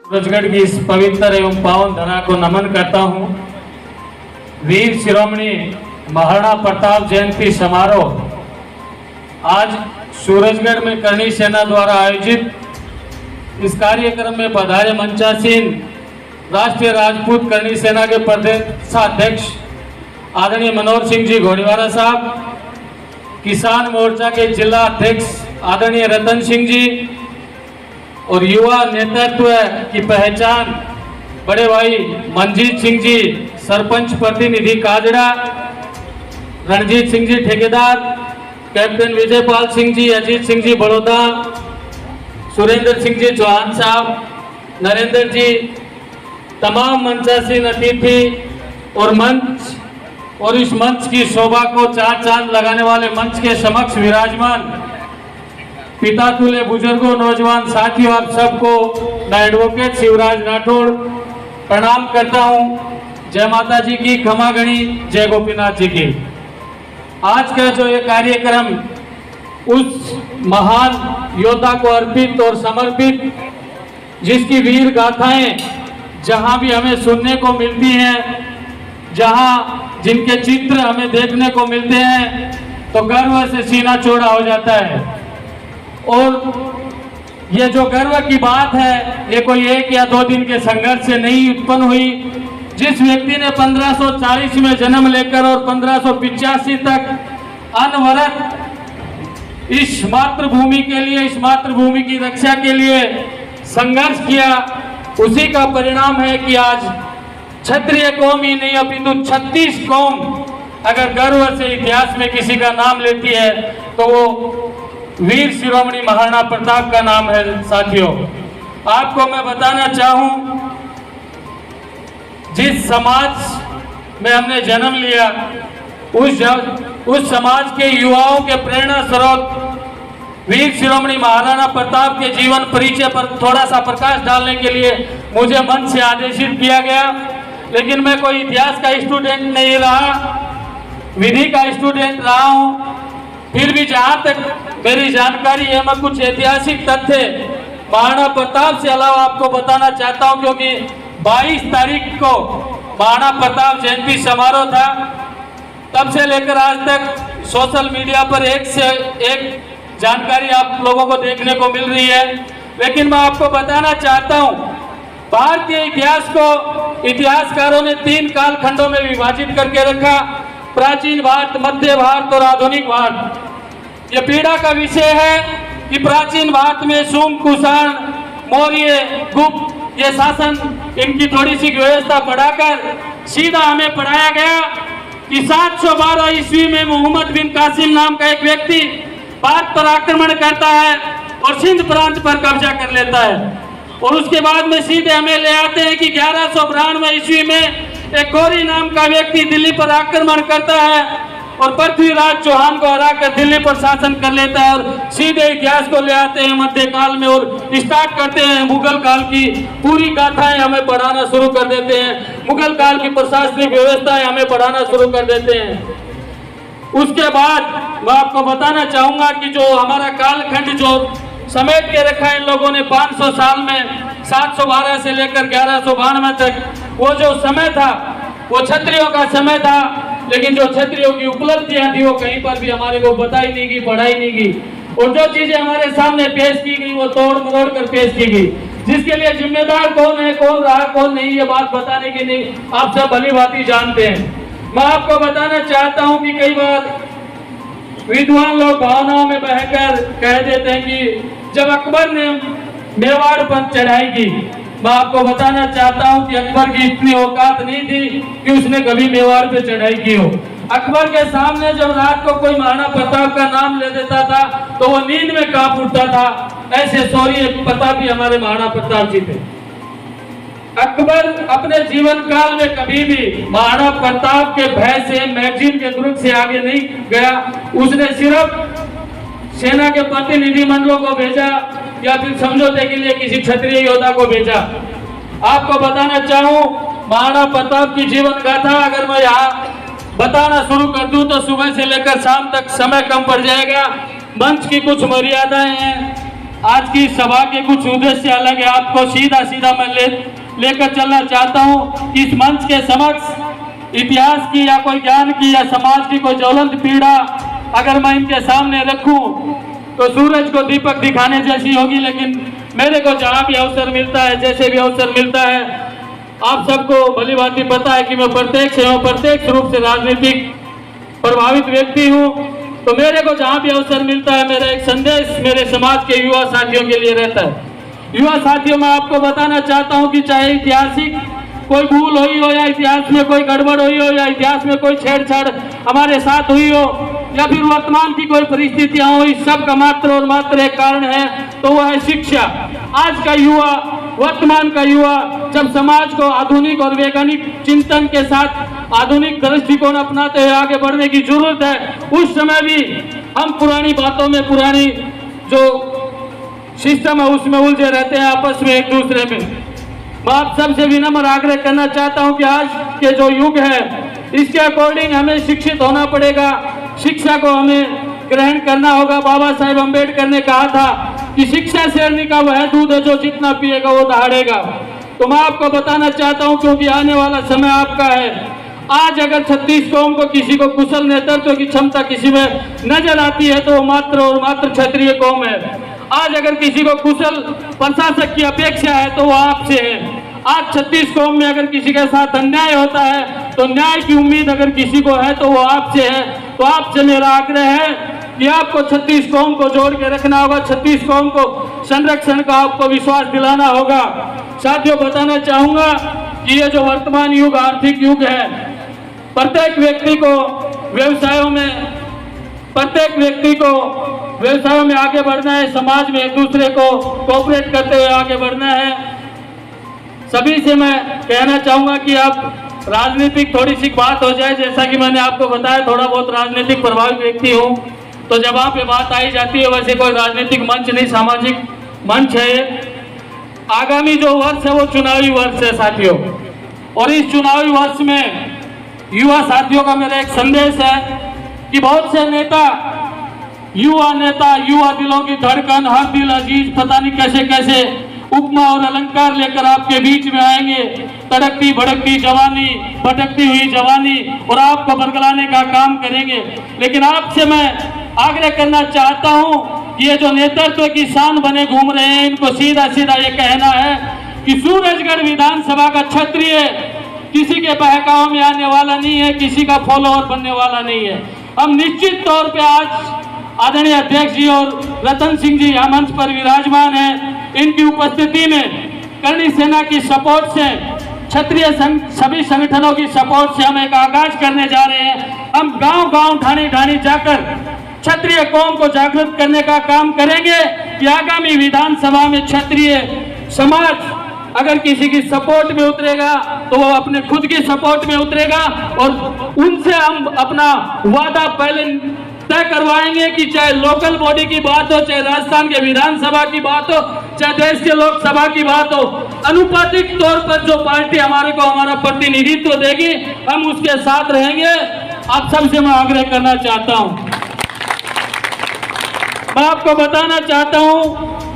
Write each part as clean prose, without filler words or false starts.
सूरजगढ़ की इस पवित्र एवं पावन धरा को नमन करता हूं। वीर शिरोमणि महाराणा प्रताप जयंती समारोह आज सूरजगढ़ में करणी सेना द्वारा आयोजित इस कार्यक्रम में पधारे मंचासीन राष्ट्रीय राजपूत करणी सेना के प्रदेशाध्यक्ष आदरणीय मनोहर सिंह जी घोड़ीवाला साहब, किसान मोर्चा के जिला अध्यक्ष आदरणीय रतन सिंह जी और युवा नेतृत्व की पहचान बड़े भाई मनजीत सिंह जी, सरपंच प्रतिनिधि काजड़ा, रणजीत सिंह जी ठेकेदार, कैप्टन विजयपाल सिंह जी, अजीत सिंह जी बड़ौदा, सुरेंद्र सिंह जी चौहान साहब, नरेंद्र जी, तमाम मंचासीन अतिथि और मंच और इस मंच की शोभा को चार चांद लगाने वाले मंच के समक्ष विराजमान पिता तुल्य बुजुर्गों, नौजवान साथियों, आप सबको मैं एडवोकेट शिवराज राठौड़ प्रणाम करता हूं। जय माता जी की, खमा गणी, जय गोपीनाथ जी की। आज का जो ये कार्यक्रम उस महान योद्धा को अर्पित और समर्पित जिसकी वीर गाथाएं जहां भी हमें सुनने को मिलती हैं, जहां जिनके चित्र हमें देखने को मिलते हैं तो गर्व से सीना चौड़ा हो जाता है। और ये जो गर्व की बात है ये कोई एक या दो दिन के संघर्ष से नहीं उत्पन्न हुई। जिस व्यक्ति ने 1540 में जन्म लेकर और 1585 तक अनवरत इस मातृभूमि के लिए, इस मातृभूमि की रक्षा के लिए संघर्ष किया, उसी का परिणाम है कि आज क्षत्रिय कौम ही नहीं अपितु 36 कौम अगर गर्व से इतिहास में किसी का नाम लेती है तो वो वीर शिरोमणि महाराणा प्रताप का नाम है। साथियों, आपको मैं बताना चाहूं, जिस समाज में हमने जन्म लिया उस समाज के युवाओं के प्रेरणा स्रोत वीर शिरोमणि महाराणा प्रताप के जीवन परिचय पर थोड़ा सा प्रकाश डालने के लिए मुझे मंच से आदेशित किया गया। लेकिन मैं कोई इतिहास का स्टूडेंट नहीं रहा, विधि का स्टूडेंट रहा हूं। फिर भी जहां तक मेरी जानकारी है मैं कुछ ऐतिहासिक तथ्य महाराणा प्रताप से अलावा आपको बताना चाहता हूं, क्योंकि 22 तारीख को महाराणा प्रताप जयंती समारोह था। तब से लेकर आज तक सोशल मीडिया पर एक से एक जानकारी आप लोगों को देखने को मिल रही है। लेकिन मैं आपको बताना चाहता हूं, भारतीय इतिहास को इतिहासकारों ने 3 कालखंडों में विभाजित करके रखा, प्राचीन भारत, मध्य भारत और आधुनिक भारत। ये पीड़ा का विषय है कि प्राचीन भारत में शुंग, कुषाण, मौर्य, गुप्त ये शासन, इनकी थोड़ी सी व्यवस्था पढ़ाकर सीधा हमें पढ़ाया गया कि 712 ईस्वी में मोहम्मद बिन कासिम नाम का एक व्यक्ति भारत पर आक्रमण करता है और सिंध प्रांत पर कब्जा कर लेता है। और उसके बाद में सीधे हमें ले आते हैं कि 1192 ईस्वी में एक गौरी नाम का व्यक्ति दिल्ली पर आक्रमण करता है और पृथ्वीराज चौहान को हराकर दिल्ली पर शासन कर लेता है। और सीधे इतिहास को ले आते हैं मध्यकाल में और स्टार्ट करते हैं मुगल काल की पूरी गाथाएं हमें पढ़ाना शुरू कर देते हैं, मुगल काल की प्रशासनिक व्यवस्थाएं हमें पढ़ाना शुरू कर देते हैं। उसके बाद मैं आपको बताना चाहूंगा कि जो हमारा कालखंड जो समेट के रखा है इन लोगों ने 500 साल में, 712 से लेकर 1192 तक, वो जो समय था वो क्षत्रियों का समय था। लेकिन जो क्षत्रियों की उपलब्धियां थी वो कहीं पर भी हमारे को बताई नहीं गई, पढ़ाई नहीं गई। और जो चीजें हमारे सामने पेश की गई वो तोड़ मरोड़ कर पेश की गई। जिसके लिए जिम्मेदार कौन है, कौन रहा, कौन नहीं, ये बात बताने की नहीं, आप सब भली भांति जानते हैं। मैं आपको बताना चाहता हूं कि कई बार विद्वान लोग भावनाओं में बहकर कह देते हैं कि जब अकबर ने मेवाड़ पर चढ़ाई की, मैं आपको बताना चाहता हूं कि अकबर की इतनी औकात नहीं थी कि उसने कभी मेवाड़ पे चढ़ाई की हो। अकबर के सामने जब रात को कोई महाराणा प्रताप का नाम ले देता था तो वो नींद में कांप उठता था। ऐसे शौर्य प्रतापी हमारे महाराणा प्रताप जी थे। अकबर अपने जीवन काल में कभी भी महाराणा प्रताप के भय से, मैगजीन के दुर्ग से आगे नहीं गया। उसने सिर्फ सेना के प्रतिनिधि मंडलों को भेजा या फिर समझौते के लिए किसी क्षत्रिय योद्धा को भेजा। आपको बताना चाहूं, महाराणा प्रताप की जीवन गाथा अगर मैं यहाँ बताना शुरू कर दूं तो सुबह से लेकर शाम तक समय कम पड़ जाएगा। मंच की कुछ मर्यादाएं हैं। आज की सभा के कुछ उद्देश्य अलग है। आपको सीधा सीधा मैं लेकर चलना चाहता हूं कि इस मंच के समक्ष इतिहास की या कोई ज्ञान की या समाज की कोई ज्वलंत पीड़ा अगर मैं इनके सामने रखूं तो सूरज को दीपक दिखाने जैसी होगी। लेकिन मेरे को जहां भी अवसर मिलता है, जैसे भी अवसर मिलता है, आप सबको भली भांति पता है कि मैं प्रत्यक्ष रूप से राजनीतिक प्रभावित व्यक्ति हूं। तो मेरे को जहां भी अवसर मिलता है, मेरा एक संदेश मेरे समाज के युवा साथियों के लिए रहता है। युवा साथियों, मैं आपको बताना चाहता हूं कि चाहे ऐतिहासिक कोई भूल हुई हो या इतिहास में कोई गड़बड़ हुई हो या इतिहास में कोई छेड़छाड़ हमारे साथ हुई हो या फिर वर्तमान की कोई परिस्थितियां हो, इस सब का मात्र और मात्र एक कारण है, तो वह है शिक्षा। आज का युवा, वर्तमान का युवा जब समाज को आधुनिक और वैज्ञानिक चिंतन के साथ आधुनिक दृष्टिकोण अपनाते हुए आगे बढ़ने की जरूरत है, उस समय भी हम पुरानी बातों में, पुरानी जो सिस्टम है उसमें उलझे रहते हैं आपस में एक दूसरे में। मैं आप सबसे विनम्र आग्रह करना चाहता हूं कि आज के जो युग है इसके अकॉर्डिंग हमें शिक्षित होना पड़ेगा। शिक्षा को हमें ग्रहण करना होगा। बाबा साहेब अम्बेडकर ने कहा था कि शिक्षा शेरनी का वह दूध है जो जितना पिएगा वो दहाड़ेगा। तो मैं आपको बताना चाहता हूं, क्योंकि आने वाला समय आपका है। आज अगर 36 कौम को किसी को कुशल नेतृत्व की क्षमता किसी में नजर आती है तो मात्र और मात्र क्षत्रिय कौम है। आज अगर किसी को कुशल प्रशासक की अपेक्षा है तो वो आपसे है। आज 36 कौम में अगर किसी के साथ अन्याय होता है तो न्याय की उम्मीद अगर किसी को है तो वो आपसे है। तो आपसे मेरा आग्रह है कि आपको 36 कौम को जोड़ के रखना होगा, 36 कौम को संरक्षण का आपको विश्वास दिलाना होगा। साथियों, बताना चाहूंगा कि ये जो वर्तमान युग आर्थिक युग है, प्रत्येक व्यक्ति को व्यवसायों में आगे बढ़ना है, समाज में एक दूसरे को कोऑपरेट करते हुए आगे बढ़ना है। सभी से मैं कहना चाहूंगा कि आप राजनीतिक थोड़ी सी बात हो जाए, जैसा कि मैंने आपको बताया थोड़ा बहुत राजनीतिक प्रभावित व्यक्ति हूं, तो जब वहां पे बात आई जाती है, वैसे कोई राजनीतिक मंच नहीं, सामाजिक मंच है। आगामी जो वर्ष है वो चुनावी वर्ष है साथियों, और इस चुनावी वर्ष में युवा साथियों का मेरा एक संदेश है कि बहुत से नेता, युवा दिलों की धड़कन, हर दिल अजीज, पता नहीं कैसे कैसे उपमा और अलंकार लेकर आपके बीच में आएंगे। तड़कती भड़कती जवानी, भटकती हुई जवानी, और आपको बरगलाने का काम करेंगे। लेकिन आपसे मैं आग्रह करना चाहता हूं कि ये जो नेतृत्व की शान बने घूम रहे हैं, इनको सीधा सीधा ये कहना है कि सूरजगढ़ विधानसभा का क्षत्रिय किसी के बहकाव में आने वाला नहीं है, किसी का फॉलोअर बनने वाला नहीं है। हम निश्चित तौर पे आज आदरणीय अध्यक्ष जी और रतन सिंह जी यहाँ मंच पर विराजमान हैं, इनकी उपस्थिति में करणी सेना की सपोर्ट से, क्षत्रिय सभी संगठनों की सपोर्ट से हम एक आगाज करने जा रहे हैं। हम गांव-गांव, ढाणी-ढाणी जाकर क्षत्रिय कौम को जागृत करने का काम करेंगे कि आगामी विधानसभा में क्षत्रिय समाज अगर किसी की सपोर्ट में उतरेगा तो वो अपने खुद की सपोर्ट में उतरेगा, और उनसे हम अपना वादा पहले तय करवाएंगे कि चाहे लोकल बॉडी की बात हो, चाहे राजस्थान के विधानसभा की बात हो, चाहे देश के लोकसभा की बात हो, अनुपातिक तौर पर जो पार्टी हमारे को हमारा प्रतिनिधित्व देगी हम उसके साथ रहेंगे। आप सबसे मैं आग्रह करना चाहता हूं, मैं आपको बताना चाहता हूं,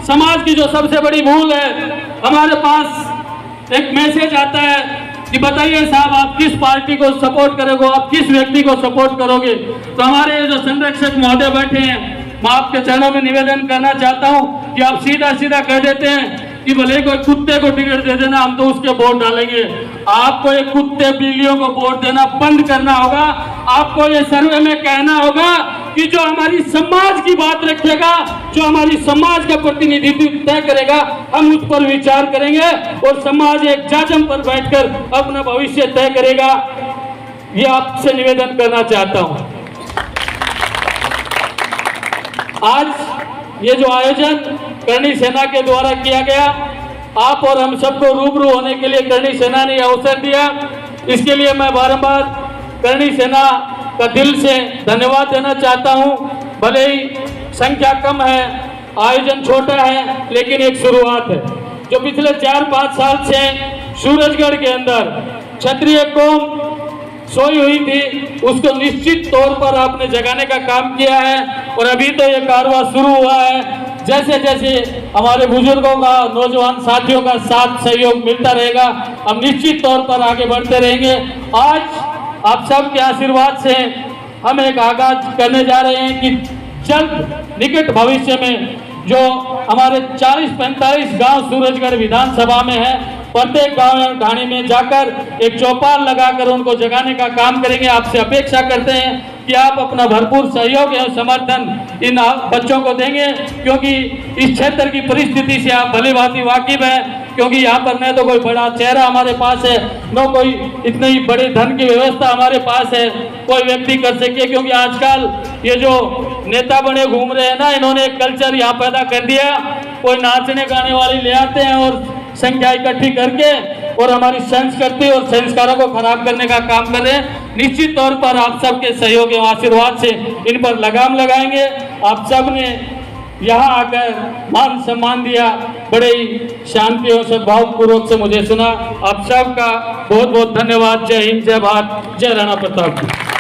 समाज की जो सबसे बड़ी भूल है, हमारे पास एक मैसेज आता है कि बताइए साहब आप किस पार्टी को सपोर्ट करोगे, आप किस व्यक्ति को सपोर्ट करोगे। तो हमारे जो संरक्षक महोदय बैठे हैं, मैं आपके चरणों में निवेदन करना चाहता हूं कि आप सीधा सीधा कह देते हैं कि भले कोई कुत्ते को टिकट दे देना, हम तो उसके वोट डालेंगे। आपको एक कुत्ते बिल्लियों को वोट देना बंद करना होगा। आपको ये सर्वे में कहना होगा कि जो हमारी समाज की बात रखेगा, जो हमारी समाज का प्रतिनिधित्व तय करेगा, हम उस पर विचार करेंगे और समाज एक जाजम पर बैठकर अपना भविष्य तय करेगा। ये आपसे निवेदन करना चाहता हूं। आज ये जो आयोजन करणी सेना के द्वारा किया गया, आप और हम सबको रूबरू होने के लिए करणी सेना ने अवसर दिया, इसके लिए मैं बारंबार करणी सेना का दिल से धन्यवाद देना चाहता हूं। भले ही संख्या कम है, आयोजन छोटा है, लेकिन एक शुरुआत है। जो पिछले 4-5 साल से सूरजगढ़ के अंदर क्षत्रिय कौम सोई हुई थी, उसको निश्चित तौर पर आपने जगाने का काम किया है, और अभी तो ये कारवां शुरू हुआ है। जैसे जैसे हमारे बुजुर्गों का, नौजवान साथियों का साथ सहयोग मिलता रहेगा, हम निश्चित तौर पर आगे बढ़ते रहेंगे। आज आप सब के आशीर्वाद से हम एक आगाज करने जा रहे हैं कि जल्द निकट भविष्य में जो हमारे 40-45 गांव सूरजगढ़ विधानसभा में है, प्रत्येक गांव ढाणी में जाकर एक चौपाल लगाकर उनको जगाने का काम करेंगे। आपसे अपेक्षा करते हैं कि आप अपना भरपूर सहयोग एवं समर्थन इन बच्चों को देंगे, क्योंकि इस क्षेत्र की परिस्थिति से आप भली भांति वाकिफ हैं। क्योंकि यहाँ पर न तो कोई बड़ा चेहरा हमारे पास है, न कोई इतनी बड़ी धन की व्यवस्था हमारे पास है कोई व्यक्ति कर सके। क्योंकि आजकल ये जो नेता बने घूम रहे हैं ना, इन्होंने एक कल्चर यहाँ पैदा कर दिया, कोई नाचने गाने वाले ले आते हैं और संख्या इकट्ठी करके और हमारी संस्कृति और संस्कारों को खराब करने का काम कर रहे हैं। निश्चित तौर पर आप सबके सहयोग एवं आशीर्वाद से इन पर लगाम लगाएंगे। आप सब ने यहाँ आकर मान सम्मान दिया, बड़े ही शांति और सद्भावपूर्वक से मुझे सुना। आप सबका बहुत बहुत धन्यवाद। जय हिंद, जय भारत, जय राणा प्रताप।